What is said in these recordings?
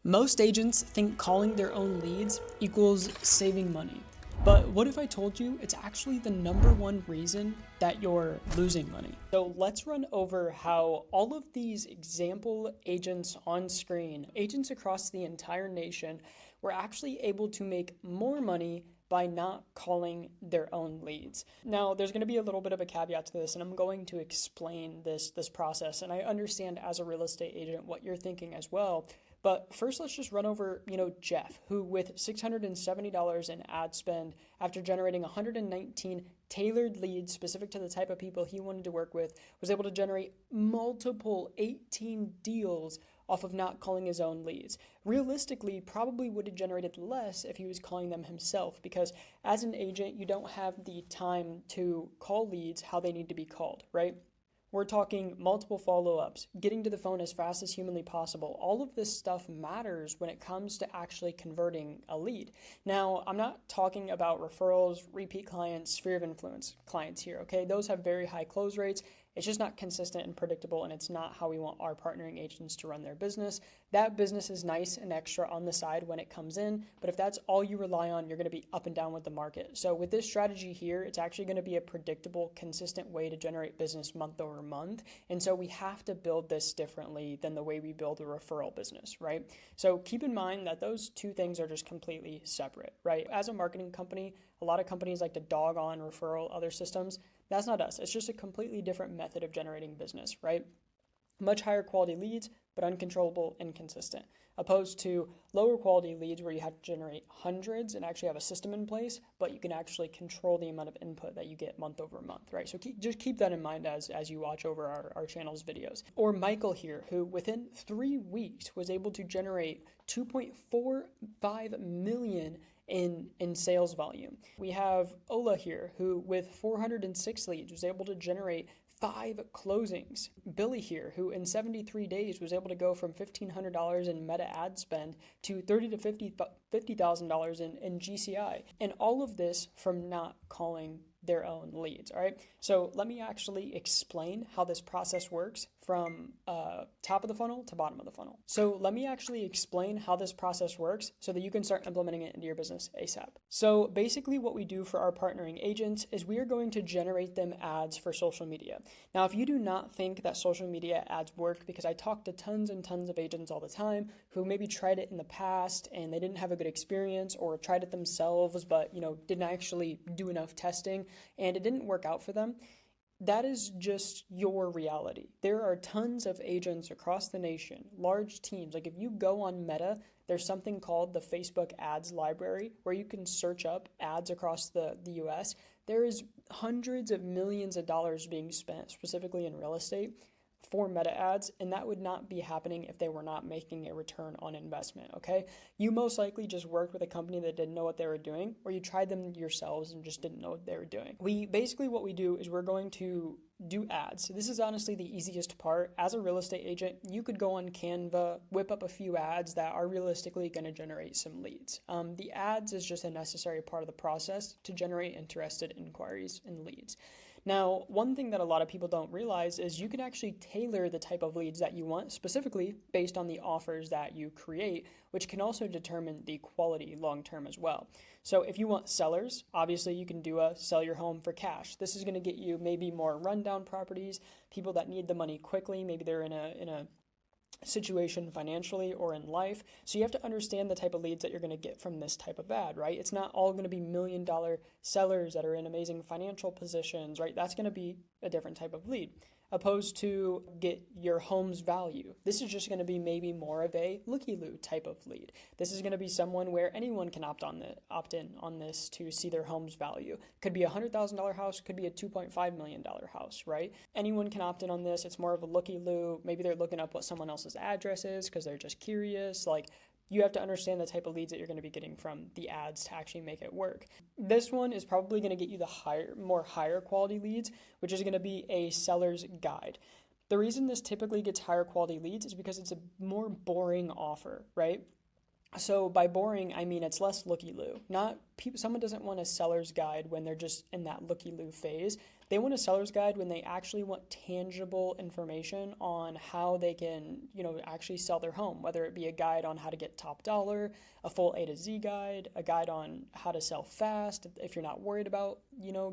Most agents think calling their own leads equals saving money. But what if I told you it's actually the #1 reason that you're losing money? So let's run over how all of these example agents on screen, agents across the entire nation, were actually able to make more money by not calling their own leads. Now, there's going to be a little bit of a caveat to this, and I'm going to explain this process. And I understand as a real estate agent what you're thinking as well. But first, let's just run over, Jeff, who with $670 in ad spend, after generating 119 tailored leads specific to the type of people he wanted to work with, was able to generate multiple 18 deals off of not calling his own leads. Realistically, probably would have generated less if he was calling them himself, because as an agent, you don't have the time to call leads how they need to be called, right? We're talking multiple follow-ups, getting to the phone as fast as humanly possible. All of this stuff matters when it comes to actually converting a lead. Now, I'm not talking about referrals, repeat clients, sphere of influence clients here, okay? Those have very high close rates. It's just not consistent and predictable, and it's not how we want our partnering agents to run their business. That business is nice and extra on the side when it comes in, but if that's all you rely on, you're going to be up and down with the market. So with this strategy here, it's actually going to be a predictable, consistent way to generate business month over month. And so we have to build this differently than the way we build a referral business, right? So keep in mind that those two things are just completely separate, right? As a marketing company, a lot of companies like to dog on referral, other systems. That's not us. It's just a completely different method of generating business, right? Much higher quality leads, but uncontrollable and consistent, opposed to lower quality leads where you have to generate hundreds and actually have a system in place, but you can actually control the amount of input that you get month over month, right? So just keep that in mind as you watch over our channel's videos. Or Michael here, who within 3 weeks was able to generate 2.45 million in sales volume. We have Ola here, who with 406 leads was able to generate 5 closings. Billy here, who in 73 days was able to go from $1,500 in meta ad spend to $30,000 to $50,000 in GCI. And all of this from not calling their own leads, all right? So let me actually explain how this process works from top of the funnel to bottom of the funnel. So let me actually explain how this process works so that you can start implementing it into your business ASAP. So basically what we do for our partnering agents is we are going to generate them ads for social media. Now, if you do not think that social media ads work, because I talk to tons and tons of agents all the time who maybe tried it in the past and they didn't have a good experience, or tried it themselves but didn't actually do enough testing and it didn't work out for them, that is just your reality. There are tons of agents across the nation, large teams. Like if you go on Meta, there's something called the Facebook ads library where you can search up ads across the US. There is hundreds of millions of dollars being spent specifically in real estate for meta ads, and that would not be happening if they were not making a return on investment, okay? You most likely just worked with a company that didn't know what they were doing, or you tried them yourselves and just didn't know what they were doing. What we do is we're going to do ads. So this is honestly the easiest part. As a real estate agent, you could go on Canva, whip up a few ads that are realistically going to generate some leads. The ads is just a necessary part of the process to generate interested inquiries and leads. Now, one thing that a lot of people don't realize is you can actually tailor the type of leads that you want specifically based on the offers that you create, which can also determine the quality long-term as well. So if you want sellers, obviously you can do a sell your home for cash. This is going to get you maybe more rundown properties, people that need the money quickly. Maybe they're in a situation financially or in life. So you have to understand the type of leads that you're going to get from this type of ad, right? It's not all going to be $1 million sellers that are in amazing financial positions, right? That's going to be a different type of lead, opposed to get your home's value. This is just going to be maybe more of a looky-loo type of lead. This is going to be someone where anyone can opt in on this to see their home's value. Could be a $100,000 house, could be a $2.5 million house, right? Anyone can opt in on this. It's more of a looky-loo. Maybe they're looking up what someone else's address is because they're just curious. You have to understand the type of leads that you're going to be getting from the ads to actually make it work. This one is probably going to get you the more higher quality leads, which is going to be a seller's guide. The reason this typically gets higher quality leads is because it's a more boring offer, right? So by boring, I mean it's less looky-loo. Someone doesn't want a seller's guide when they're just in that looky-loo phase. They want a seller's guide when they actually want tangible information on how they can, actually sell their home, whether it be a guide on how to get top dollar, a full A to Z guide, a guide on how to sell fast if you're not worried about,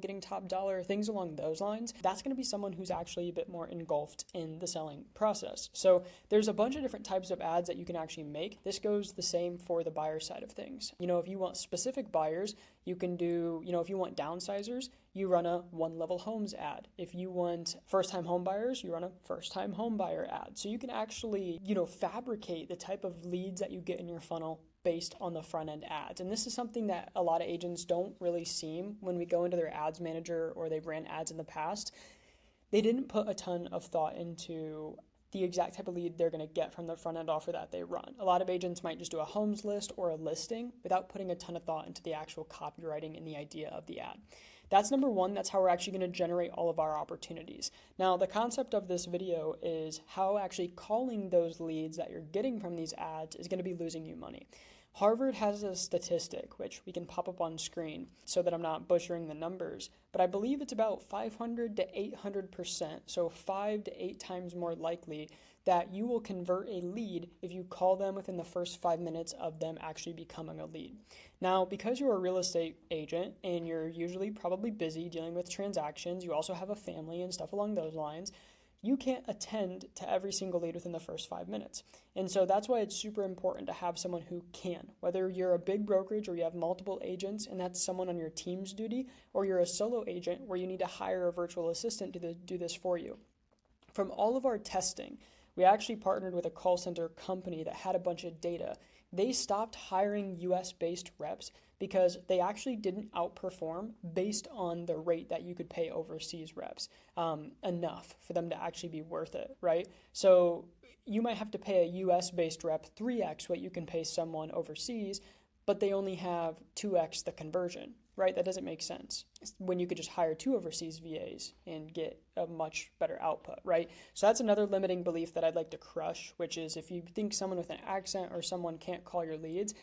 getting top dollar, things along those lines. That's going to be someone who's actually a bit more engulfed in the selling process. So there's a bunch of different types of ads that you can actually make. This goes the same for the buyer side of things. If you want specific buyers, you can do, if you want downsizers, you run a one-level homes ad. If you want first-time home buyers, you run a first-time home buyer ad. So you can actually, fabricate the type of leads that you get in your funnel based on the front-end ads. And this is something that a lot of agents don't really seem when we go into their ads manager or they've ran ads in the past. They didn't put a ton of thought into the exact type of lead they're going to get from the front end offer that they run. A lot of agents might just do a homes list or a listing without putting a ton of thought into the actual copywriting and the idea of the ad. That's number one. That's how we're actually going to generate all of our opportunities. Now, the concept of this video is how actually calling those leads that you're getting from these ads is going to be losing you money. Harvard has a statistic, which we can pop up on screen so that I'm not butchering the numbers, but I believe it's about 500 to 800%, so 5 to 8 times more likely that you will convert a lead if you call them within the first 5 minutes of them actually becoming a lead. Now, because you're a real estate agent and you're usually probably busy dealing with transactions, you also have a family and stuff along those lines, you can't attend to every single lead within the first 5 minutes. And so that's why it's super important to have someone who can. Whether you're a big brokerage or you have multiple agents and that's someone on your team's duty, or you're a solo agent where you need to hire a virtual assistant to do this for you. From all of our testing, we actually partnered with a call center company that had a bunch of data. They stopped hiring US-based reps because they actually didn't outperform based on the rate that you could pay overseas reps enough for them to actually be worth it, right? So you might have to pay a US-based rep 3x what you can pay someone overseas, but they only have 2x the conversion, right? That doesn't make sense when you could just hire 2 overseas VAs and get a much better output, right? So that's another limiting belief that I'd like to crush, which is if you think someone with an accent or someone can't call your leads,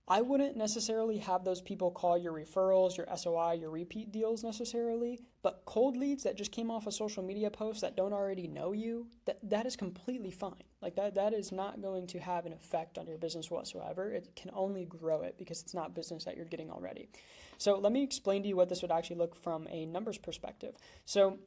I wouldn't necessarily have those people call your referrals, your SOI, your repeat deals necessarily, but cold leads that just came off a social media post that don't already know you, that is completely fine. Like that is not going to have an effect on your business whatsoever. It can only grow it because it's not business that you're getting already. So let me explain to you what this would actually look from a numbers perspective. So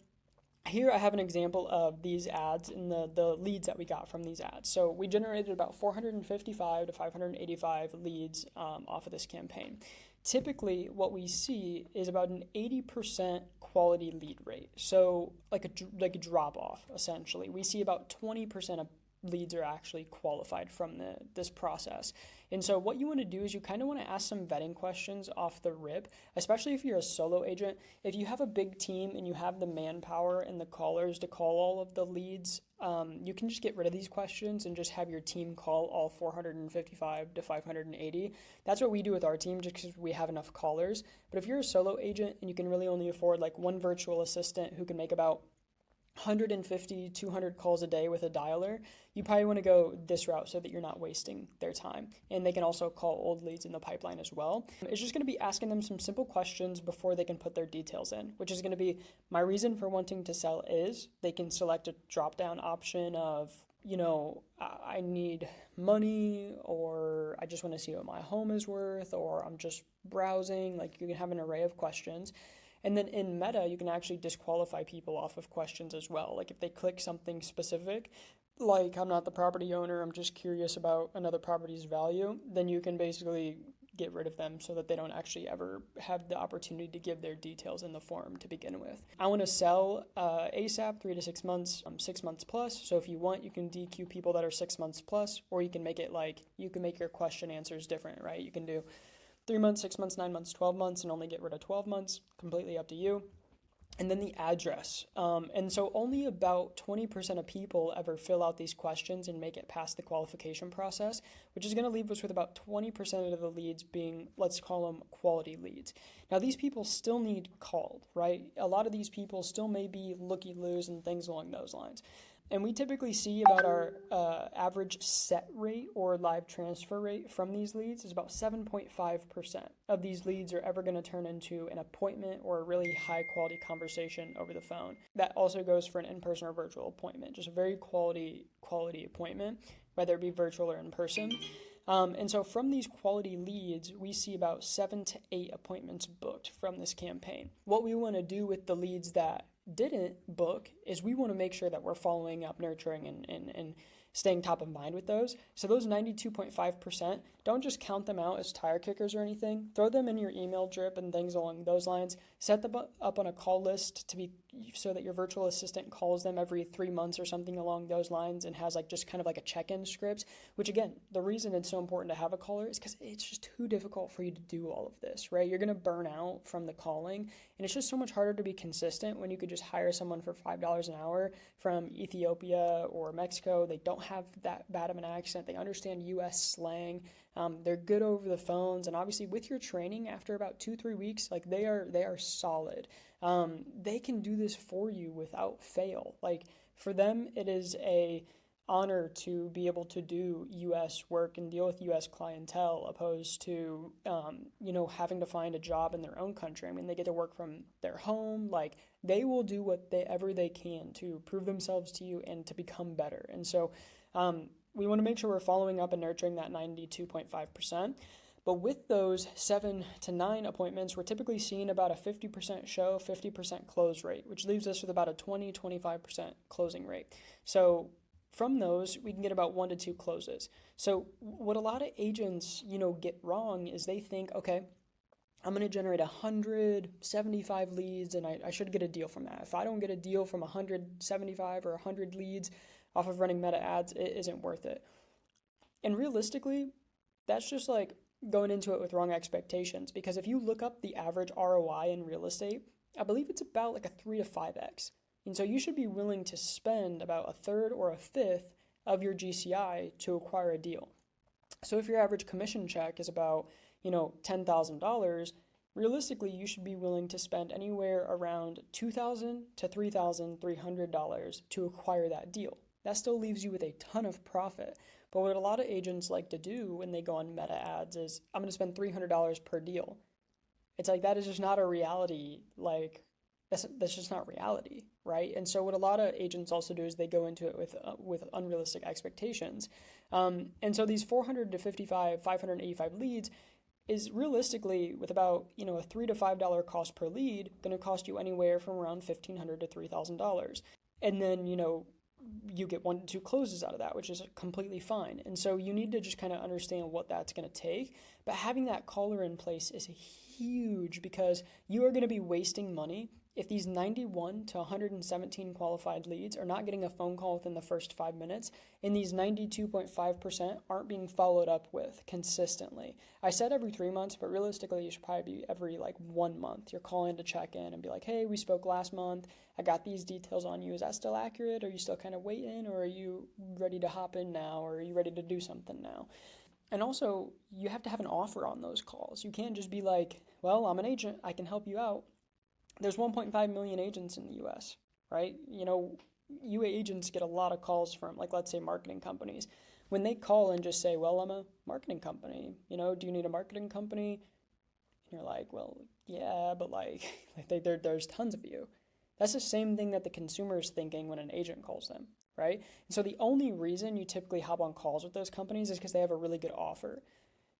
here I have an example of these ads and the leads that we got from these ads. So we generated about 455 to 585 leads off of this campaign. Typically, what we see is about an 80% quality lead rate. So like a drop off, essentially. We see about 20% of leads are actually qualified from this process. And so what you want to do is you kind of want to ask some vetting questions off the rip, especially if you're a solo agent. If you have a big team and you have the manpower and the callers to call all of the leads, you can just get rid of these questions and just have your team call all 455 to 580. That's what we do with our team just because we have enough callers. But if you're a solo agent and you can really only afford like one virtual assistant who can make about 150, 200 calls a day with a dialer, you probably want to go this route so that you're not wasting their time. And they can also call old leads in the pipeline as well. It's just going to be asking them some simple questions before they can put their details in, which is going to be, my reason for wanting to sell is, they can select a drop-down option of, I need money, or I just want to see what my home is worth, or I'm just browsing. Like you can have an array of questions. And then in Meta, you can actually disqualify people off of questions as well. Like if they click something specific, like I'm not the property owner, I'm just curious about another property's value, then you can basically get rid of them so that they don't actually ever have the opportunity to give their details in the form to begin with. I want to sell ASAP, 3 to 6 months, 6 months plus. So if you want, you can DQ people that are 6 months plus, or you can make it like, you can make your question answers different, right? You can do 3 months, 6 months, 9 months, 12 months, and only get rid of 12 months, completely up to you. And then the address. And so only about 20% of people ever fill out these questions and make it past the qualification process, which is going to leave us with about 20% of the leads being, let's call them quality leads. Now, these people still need called, right? A lot of these people still may be looky-loos and things along those lines. And we typically see about our average set rate or live transfer rate from these leads is about 7.5% of these leads are ever going to turn into an appointment or a really high quality conversation over the phone. That also goes for an in-person or virtual appointment, just a very quality appointment, whether it be virtual or in person. And so from these quality leads, we see about 7 to 8 appointments booked from this campaign. What we want to do with the leads that didn't book is we want to make sure that we're following up, nurturing, and staying top of mind with those. So those 92.5%, don't just count them out as tire kickers or anything. Throw them in your email drip and things along those lines. Set them up on a call list to be so that your virtual assistant calls them every 3 months or something along those lines and has like just kind of like a check-in script, which again, the reason it's so important to have a caller is because it's just too difficult for you to do all of this, right? You're going to burn out from the calling, and it's just so much harder to be consistent when you could just hire someone for $5 an hour from Ethiopia or Mexico. They don't have that bad of an accent. They understand US slang. They're good over the phones, and obviously with your training after about 2-3 weeks, like they are solid. They can do this for you without fail. Like for them, it is a honor to be able to do US work and deal with US clientele opposed to having to find a job in their own country. I mean, they get to work from their home. Like they will do whatever they can to prove themselves to you and to become better. And so we want to make sure we're following up and nurturing that 92.5%. But with those 7 to 9 appointments, we're typically seeing about a 50% show, 50% close rate, which leaves us with about a 20-25% closing rate. So from those, we can get about 1 to 2 closes. So what a lot of agents, get wrong is they think, okay, I'm going to generate 175 leads and I should get a deal from that. If I don't get a deal from 175 or 100 leads off of running meta ads, it isn't worth it. And realistically, that's just like going into it with wrong expectations, because if you look up the average ROI in real estate, I believe it's about like a 3 to 5x. And so you should be willing to spend about a third or a fifth of your GCI to acquire a deal. So if your average commission check is about, $10,000, realistically, you should be willing to spend anywhere around $2,000 to $3,300 to acquire that deal. That still leaves you with a ton of profit. But what a lot of agents like to do when they go on meta ads is, I'm going to spend $300 per deal. It's like, that is just not a reality. Like, that's just not reality, right? And so what a lot of agents also do is they go into it with unrealistic expectations. And so these 585 leads is realistically with about, a $3 to $5 cost per lead, going to cost you anywhere from around $1,500 to $3,000. And then, you get 1 to 2 closes out of that, which is completely fine. And so you need to just kind of understand what that's going to take. But having that caller in place is huge, because you are going to be wasting money if these 91 to 117 qualified leads are not getting a phone call within the first 5 minutes, and these 92.5% aren't being followed up with consistently. I said every 3 months, but realistically, you should probably be every 1 month. You're calling to check in and be like, hey, we spoke last month. I got these details on you. Is that still accurate? Are you still kind of waiting, or are you ready to hop in now, or are you ready to do something now? And also, you have to have an offer on those calls. You can't just be like, well, I'm an agent, I can help you out. There's 1.5 million agents in the US, right? You agents get a lot of calls from, let's say, marketing companies. When they call and just say, well, I'm a marketing company, do you need a marketing company? And you're like, well, yeah, but there's tons of you. That's the same thing that the consumer is thinking when an agent calls them, right? And so the only reason you typically hop on calls with those companies is because they have a really good offer.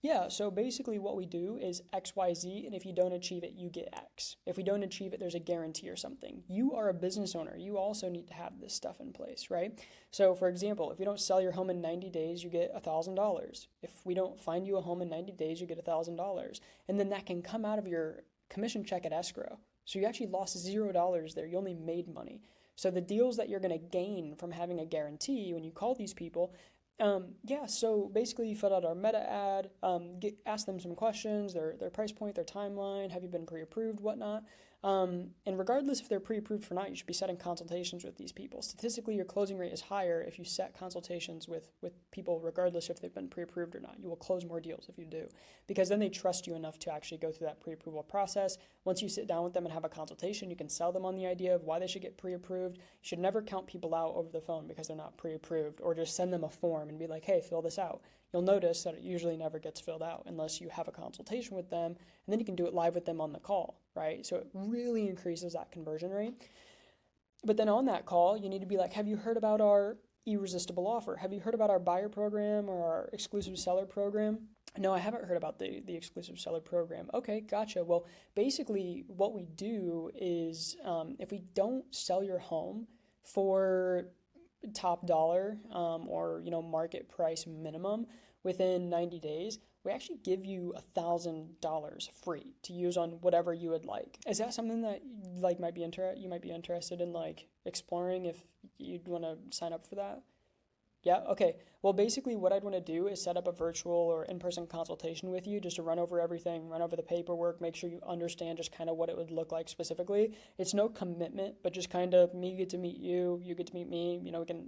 Yeah, so basically what we do is X, Y, Z, and if you don't achieve it, you get X. If we don't achieve it, there's a guarantee or something. You are a business owner. You also need to have this stuff in place, right? So for example, if you don't sell your home in 90 days, you get $1,000. If we don't find you a home in 90 days, you get $1,000. And then that can come out of your commission check at escrow. So you actually lost $0 there. You only made money. So the deals that you're going to gain from having a guarantee when you call these people, so basically you fill out our meta ad, ask them some questions, their price point, their timeline, have you been pre-approved, whatnot. And regardless if they're pre-approved or not, you should be setting consultations with these people. Statistically, your closing rate is higher if you set consultations with people, regardless if they've been pre-approved or not. You will close more deals if you do, because then they trust you enough to actually go through that pre-approval process. Once you sit down with them and have a consultation, you can sell them on the idea of why they should get pre-approved. You should never count people out over the phone because they're not pre-approved, or just send them a form and be like, hey, fill this out. You'll notice that it usually never gets filled out unless you have a consultation with them, and then you can do it live with them on the call, right? So it really increases that conversion rate. But then on that call, you need to be like, have you heard about our irresistible offer? Have you heard about our buyer program or our exclusive seller program? No, I haven't heard about the exclusive seller program. Okay, gotcha. Well, basically what we do is if we don't sell your home for top dollar or market price minimum within 90 days, we actually give you $1,000 free to use on whatever you would like. Is that something that you might be interested in exploring if you'd want to sign up for that? Yeah, okay. Well, basically what I'd want to do is set up a virtual or in-person consultation with you just to run over everything, run over the paperwork, make sure you understand just kind of what it would look like specifically. It's no commitment, but just kind of me get to meet you, you get to meet me.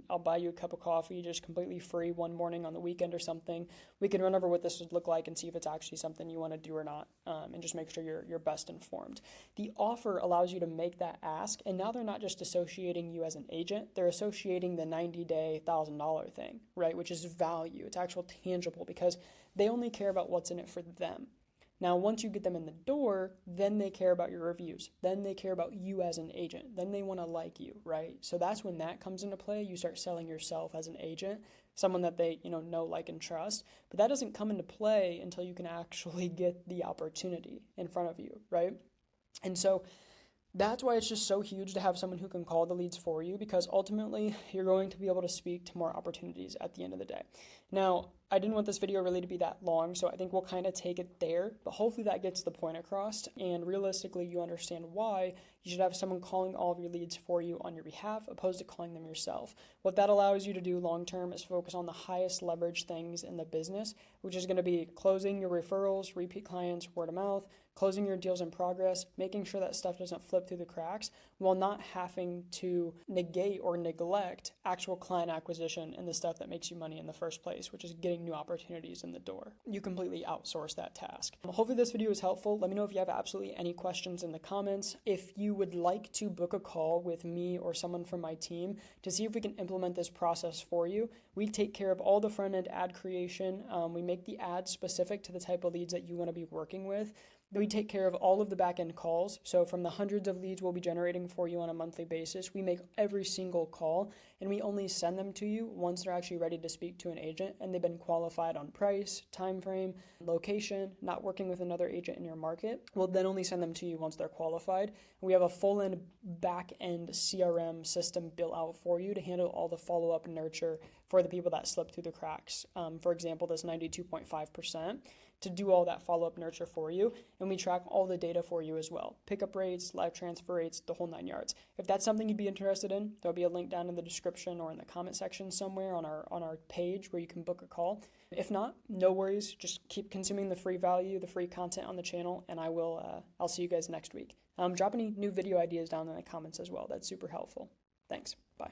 I'll buy you a cup of coffee just completely free one morning on the weekend or something. We can run over what this would look like and see if it's actually something you want to do or not, and just make sure you're best informed. The offer allows you to make that ask, and now they're not just associating you as an agent, they're associating the 90-day $1,000 thing, right? Which is value. It's actual tangible because they only care about what's in it for them. Now, once you get them in the door, then they care about your reviews. Then they care about you as an agent. Then they want to like you, right? So that's when that comes into play. You start selling yourself as an agent, someone that they, know, like, and trust. But that doesn't come into play until you can actually get the opportunity in front of you, right? And so that's why it's just so huge to have someone who can call the leads for you, because ultimately you're going to be able to speak to more opportunities at the end of the day. Now, I didn't want this video really to be that long, so I think we'll kind of take it there, but hopefully that gets the point across, and realistically you understand why you should have someone calling all of your leads for you on your behalf opposed to calling them yourself. What that allows you to do long term is focus on the highest leverage things in the business, which is going to be closing your referrals, repeat clients, word of mouth, closing your deals in progress, making sure that stuff doesn't flip through the cracks while not having to negate or neglect actual client acquisition and the stuff that makes you money in the first place, which is getting new opportunities in the door. You completely outsource that task. Hopefully this video was helpful. Let me know if you have absolutely any questions in the comments. If you would like to book a call with me or someone from my team to see if we can implement this process for you, we take care of all the front-end ad creation. We make the ads specific to the type of leads that you want to be working with. We take care of all of the back-end calls. So from the hundreds of leads we'll be generating for you on a monthly basis, we make every single call, and we only send them to you once they're actually ready to speak to an agent and they've been qualified on price, time frame, location, not working with another agent in your market. We'll then only send them to you once they're qualified. We have a full-end back-end CRM system built out for you to handle all the follow-up nurture for the people that slip through the cracks. For example, this 92.5%. to do all that follow-up nurture for you, and we track all the data for you as well. Pickup rates, live transfer rates, the whole 9 yards. If that's something you'd be interested in, there'll be a link down in the description or in the comment section somewhere on our page where you can book a call. If not, no worries, just keep consuming the free value, the free content on the channel, and I'll see you guys next week. Drop any new video ideas down in the comments as well. That's super helpful. Thanks. Bye.